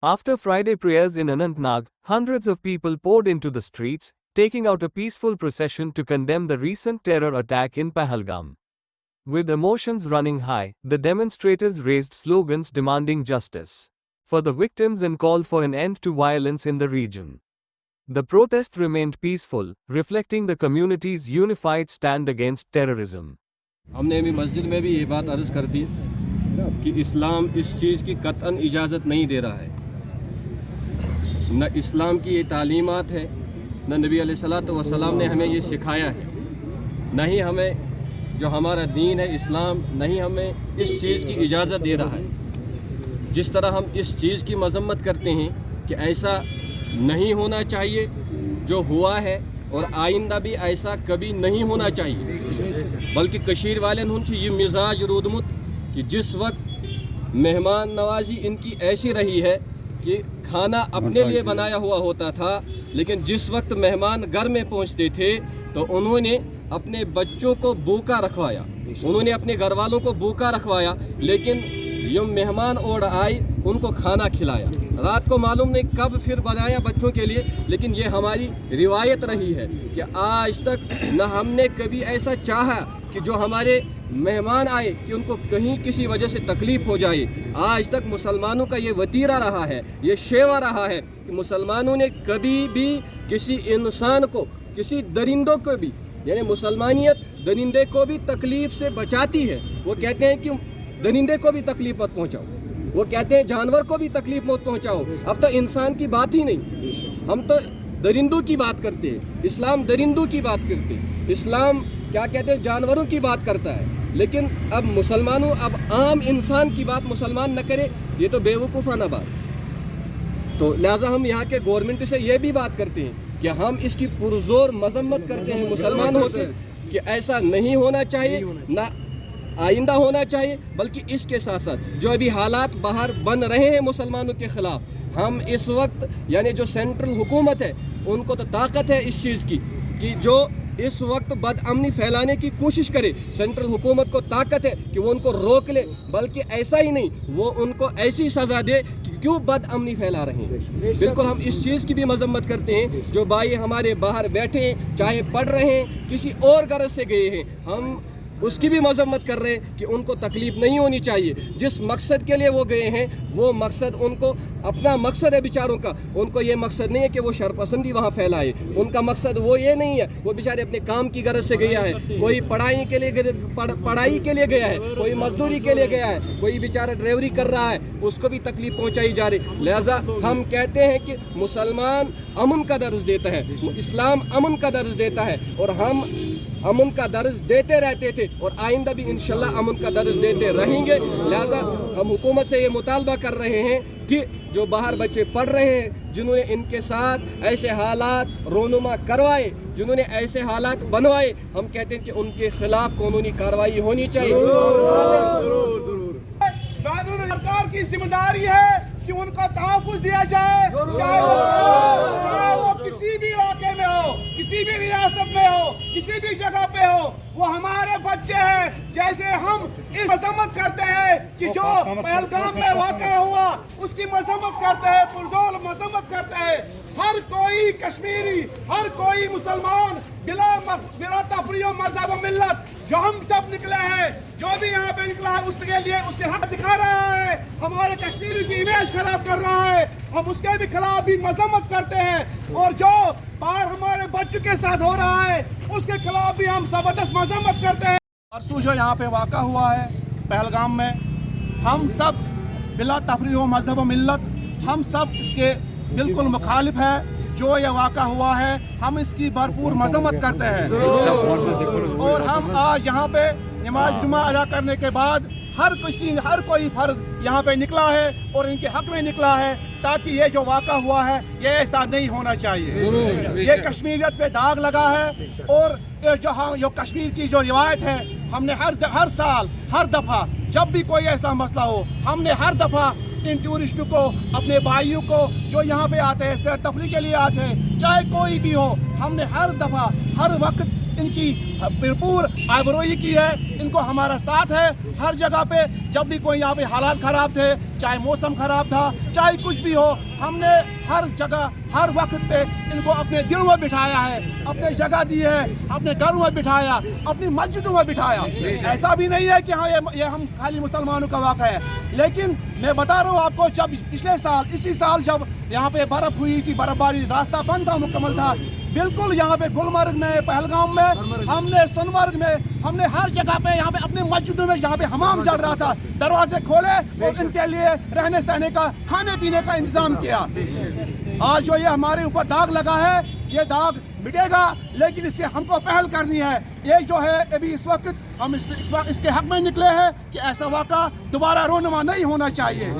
After Friday prayers in Anantnag, hundreds of people poured into the streets, taking out a peaceful procession to condemn the recent terror attack in Pahalgam. With emotions running high, the demonstrators raised slogans demanding justice for the victims and called for an end to violence in the region. The protest remained peaceful, reflecting the community's unified stand against terrorism. हमने भी मस्जिद में भी ये बात अर्ज़ कर दी कि इस्लाम इस चीज़ की कतन इजाज़त नहीं दे रहा है। न इस्लाम की ये तालीमात है, न नबी अलैहिस्सलातु वस्सलाम ने हमें ये सिखाया है, न ही हमें जो हमारा दीन है इस्लाम, न ही हमें इस चीज़ की इजाज़त दे रहा है। जिस तरह हम इस चीज़ की मज़म्मत करते हैं कि ऐसा नहीं होना चाहिए जो हुआ है, और आइंदा भी ऐसा कभी नहीं होना चाहिए, बल्कि कशीर वाले ये मिजाज रूदमुत कि जिस वक्त मेहमान नवाजी इनकी ऐसी रही है कि खाना अपने लिए बनाया हुआ होता था, लेकिन जिस वक्त मेहमान घर में पहुंचते थे तो उन्होंने अपने बच्चों को भूखा रखवाया, उन्होंने अपने घर वालों को भूखा रखवाया, लेकिन ये मेहमान और आए उनको खाना खिलाया। रात को मालूम नहीं कब फिर बनाया बच्चों के लिए, लेकिन ये हमारी रिवायत रही है कि आज तक न हमने कभी ऐसा चाहा कि जो हमारे मेहमान आए कि उनको कहीं किसी वजह से तकलीफ़ हो जाए। आज तक मुसलमानों का ये वतीरा रहा है, ये शेवा रहा है कि मुसलमानों ने कभी भी किसी इंसान को, किसी दरिंदों को भी, यानी मुसलमानियत दरिंदे को भी तकलीफ़ से बचाती है। वो कहते हैं कि दरिंदे को भी तकलीफ़ मत पहुँचाओ, वो कहते हैं जानवर को भी तकलीफ मत पहुंचाओ। अब तो इंसान की बात ही नहीं, हम तो दरिंदों की बात करते हैं। इस्लाम दरिंदों की बात करते हैं, इस्लाम क्या कहते हैं जानवरों की बात करता है। लेकिन अब मुसलमानों, अब आम इंसान की बात मुसलमान न करे, ये तो बेवकूफ़ाना बात। तो लिहाजा हम यहाँ के गवर्नमेंट से ये भी बात करते हैं कि हम इसकी पुरजोर मजम्मत करते हैं मुसलमान होते कि ऐसा नहीं होना चाहिए, ना आइंदा होना चाहिए, बल्कि इसके साथ साथ जो अभी हालात बाहर बन रहे हैं मुसलमानों के ख़िलाफ़, हम इस वक्त यानी जो सेंट्रल हुकूमत है उनको तो ताकत है इस चीज़ की कि जो इस वक्त बदअमनी फैलाने की कोशिश करे, सेंट्रल हुकूमत को ताकत है कि वो उनको रोक ले, बल्कि ऐसा ही नहीं वो उनको ऐसी सज़ा दे कि क्यों बदअमनी फैला रहे हैं। बिल्कुल हम इस चीज़ की भी मजम्मत करते हैं। जो भाई हमारे बाहर बैठे हैं, चाहे पढ़ रहे हैं, किसी और गरज से गए हैं, हम उसकी भी मजम्मत कर रहे हैं कि उनको तकलीफ़ नहीं होनी चाहिए। जिस मकसद के लिए वो गए हैं वो मकसद उनको अपना मकसद है बेचारों का। उनको ये मकसद नहीं है कि वो शरपसंदी वहाँ फैलाए, उनका मकसद वो ये नहीं है। वो बेचारे अपने काम की गरज से गया है, कोई पढ़ाई के लिए गया है, कोई मजदूरी के लिए गया है, कोई बेचारा ड्राइवरी कर रहा है, उसको भी तकलीफ़ पहुँचाई जा रही। लिहाजा हम कहते हैं कि मुसलमान अमन का दर्ज देता है, इस्लाम अमन का दर्ज देता है, और हम अमन का दर्ज देते रहते थे और आइंदा भी इंशाल्लाह अमन का दर्ज देते रहेंगे। लिहाजा हम हुकूमत से ये मुतालबा कर रहे हैं कि जो बाहर बच्चे पढ़ रहे हैं, जिन्होंने इनके साथ ऐसे हालात रोनुमा करवाए, जिन्होंने ऐसे हालात बनवाए, हम कहते हैं कि उनके खिलाफ कानूनी कार्रवाई होनी चाहिए। सरकार की जिम्मेदारी है कि उनको तहफ़्फ़ुज़ दिया जाए, चाहे वो किसी भी इलाके में हो, किसी भी रियासत में हो, किसी भी जगह पे हो, वो हमारे बच्चे हैं। जैसे हम इस मजम्मत करते हैं कि जो पहलगाम में वाक़या हुआ उसकी मजम्मत करते हैं, पुरजोर मजम्मत करते हैं। हर कोई कश्मीरी, हर कोई मुसलमान बिला तफरीक़ मज़हब व मिल्लत, जो हम सब निकले हैं, जो भी यहाँ पे निकला है उसके लिए उसके हाथ दिखा रहा है, हमारे कश्मीरी की इमेज खराब कर रहा है, हम उसके भी खिलाफ भी मजम्मत करते हैं। और जो बाहर हमारे बच्चों के साथ हो रहा है उसके खिलाफ भी हम ज़बरदस्त मजम्मत करते हैं। परसों जो यहाँ पे वाक़ा हुआ है पहलगाम में, हम सब बिला तफरीक़ व मज़हब व मिल्लत, हम सब इसके बिल्कुल मुखालिफ है। जो ये वाक़ा हुआ है हम इसकी भरपूर मजम्मत करते हैं। और हम आज यहाँ पे नमाज जुमा अदा करने के बाद हर कोई फर्द यहाँ पे निकला है और इनके हक में निकला है, ताकि ये जो वाक़ा हुआ है ये ऐसा नहीं होना चाहिए। ये कश्मीरियत पे दाग लगा है। और जो कश्मीर की जो रिवायत है, हमने हर साल हर दफ़ा जब भी कोई ऐसा मसला हो, हमने हर दफ़ा इन टूरिस्टों को, अपने भाइयों को जो यहाँ पे आते हैं सैर तफरीह के लिए आते हैं, चाहे कोई भी हो, हमने हर दफ़ा हर वक्त ان کی بھرپور آبروئی کی ہے. ان کو ہمارا ساتھ ہے ہر جگہ پہ. جب بھی کوئی یہاں پہ حالات خراب تھے, چاہے موسم خراب تھا, چاہے کچھ بھی ہو, ہم نے ہر جگہ ہر وقت پہ ان کو اپنے دلوں میں بٹھایا ہے, اپنے جگہ دی ہے, اپنے گھروں میں بٹھایا, اپنی مسجدوں میں بٹھایا. ایسا بھی نہیں ہے کہ ہاں یہ ہم خالی مسلمانوں کا واقعہ ہے. لیکن میں بتا رہا ہوں آپ کو, جب پچھلے سال اسی سال جب یہاں پہ برف ہوئی تھی, برف باری, راستہ بند تھا, مکمل تھا, بالکل یہاں پہ گلمرگ میں, پہلگام میں, ہم نے سونمرگ میں, ہم نے ہر جگہ پہ یہاں پہ اپنے مسجدوں میں جہاں پہ حمام چل رہا تھا, دروازے کھولے اور ان کے لیے رہنے سہنے کا, کھانے پینے کا انتظام کیا. آج جو یہ ہمارے اوپر داغ لگا ہے, یہ داغ مٹے گا, لیکن اس سے ہم کو پہل کرنی ہے. یہ جو ہے ابھی اس وقت ہم اس کے حق میں نکلے ہیں کہ ایسا واقعہ دوبارہ رونما نہیں ہونا چاہیے.